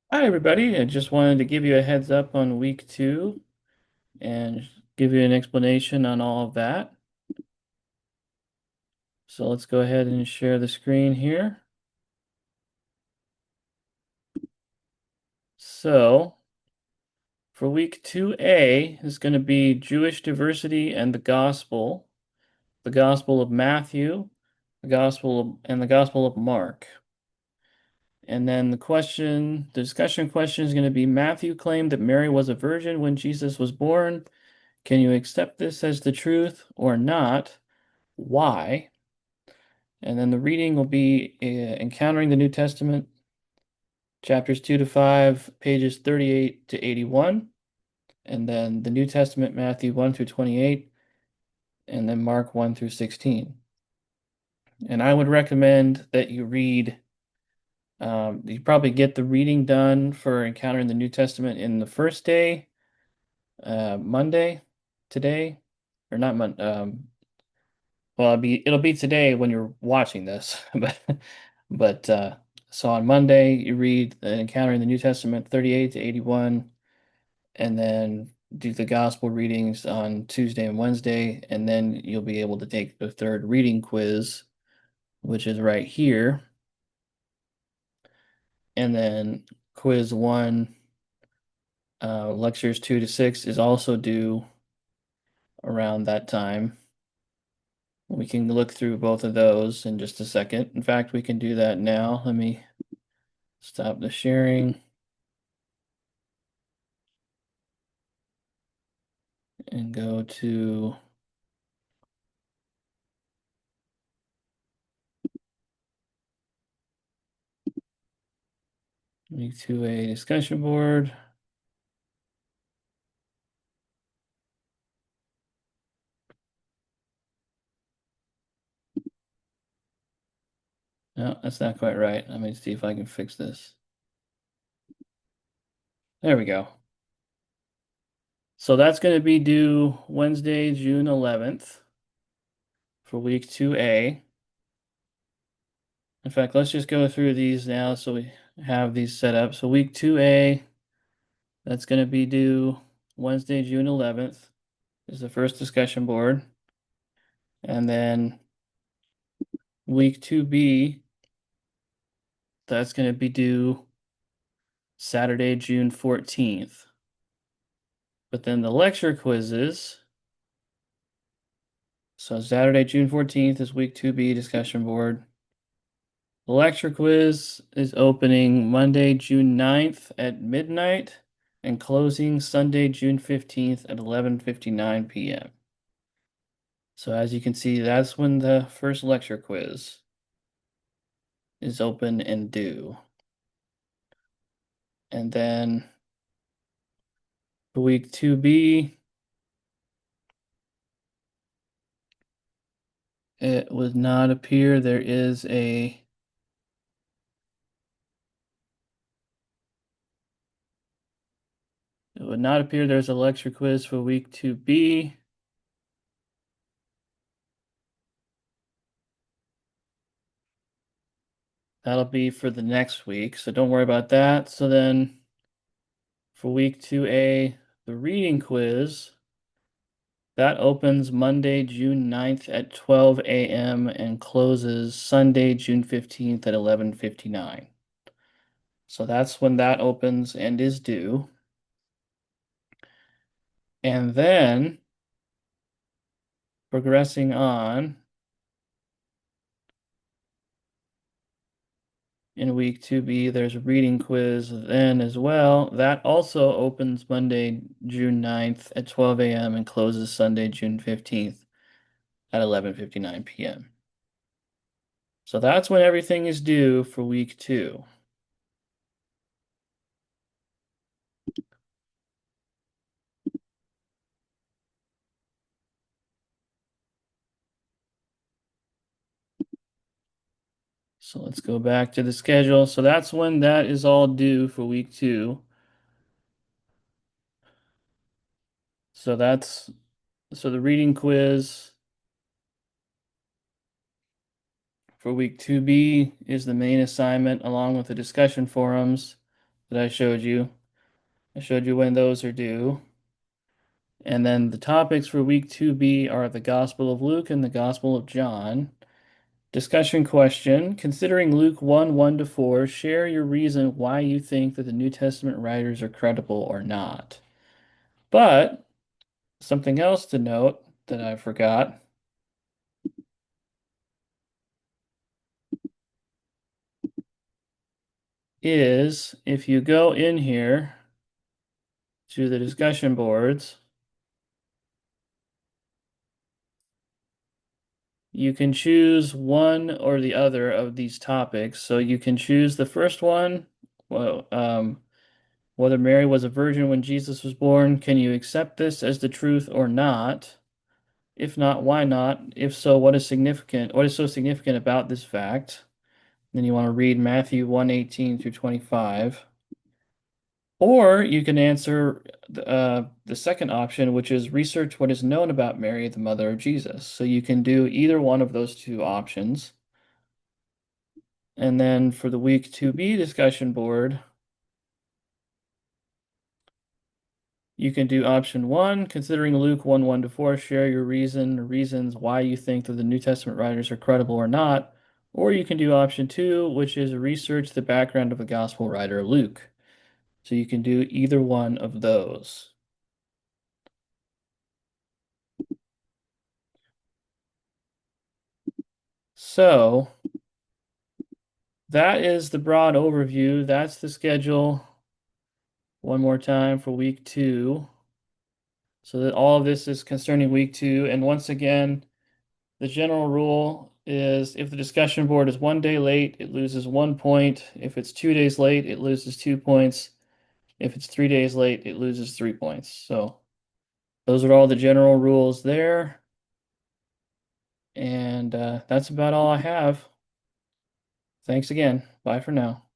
Hi, everybody. I just wanted to give you a heads up on week two and give you an explanation on all of that. So let's go ahead and share the screen here. So for week 2A is going to be Jewish diversity and the Gospel of Matthew, the Gospel of Mark. And then the discussion question is going to be Matthew claimed that Mary was a virgin when Jesus was born. Can you accept this as the truth or not? Why? And then the reading will be Encountering the New Testament, chapters 2 to 5, pages 38 to 81. And then the New Testament, Matthew 1 through 28, and then Mark 1 through 16. And I would recommend that you probably get the reading done for Encountering the New Testament in the first day, Monday, today, or not Monday. Well, it'll be today when you're watching this, but so on Monday you read Encountering the New Testament 38 to 81, and then do the gospel readings on Tuesday and Wednesday, and then you'll be able to take the third reading quiz, which is right here, and then quiz one, lectures 2 to 6 is also due around that time. We can look through both of those in just a second. In fact, we can do that now. Let me stop the sharing and go to week 2A discussion board. No, that's not quite right. Let me see if I can fix this. There we go. So that's going to be due Wednesday, June 11th for week 2A. In fact, let's just go through these now so we have these set up. So week 2A, that's going to be due Wednesday, June 11th is the first discussion board. And then week 2B, that's going to be due Saturday, June 14th. But then the lecture quizzes. So Saturday, June 14th is week 2B discussion board. The lecture quiz is opening Monday, June 9th at midnight and closing Sunday, June 15th at 11:59 p.m. So as you can see, that's when the first lecture quiz is open and due. And then for week 2B, it would not appear there is a it would not appear there's a lecture quiz for week 2B. That'll be for the next week, so don't worry about that. So then for week 2A, the reading quiz, that opens Monday, June 9th at 12 a.m. and closes Sunday, June 15th at 11:59. So that's when that opens and is due. And then progressing on in week 2B, there's a reading quiz then as well. That also opens Monday, June 9th at 12 a.m. and closes Sunday, June 15th at 11:59 p.m. So that's when everything is due for week 2. So let's go back to the schedule. So that's when that is all due for week 2. So the reading quiz for week 2B is the main assignment along with the discussion forums. that I showed you. I showed you when those are due. And then the topics for week 2B are the Gospel of Luke and the Gospel of John. Discussion question: considering Luke 1 1 to 4, share your reason why you think that the New Testament writers are credible or not. But something else to note that I forgot is if you go in here to the discussion boards, you can choose one or the other of these topics. So you can choose the first one, well, whether Mary was a virgin when Jesus was born. Can you accept this as the truth or not? If not, why not? If so, what is significant? What is so significant about this fact? Then you want to read Matthew 1:18 through 25. Or you can answer the second option, which is research what is known about Mary, the mother of Jesus. So you can do either one of those two options. And then for the week 2B discussion board, you can do option 1, considering Luke 1 1 to 4, share your reasons why you think that the New Testament writers are credible or not. Or you can do option 2, which is research the background of the gospel writer Luke. So you can do either one of those. So that is the broad overview. That's the schedule one more time for week 2. So that all of this is concerning week 2. And once again, the general rule is if the discussion board is 1 day late, it loses 1 point. If it's 2 days late, it loses 2 points. If it's 3 days late, it loses 3 points. So those are all the general rules there. And that's about all I have. Thanks again. Bye for now.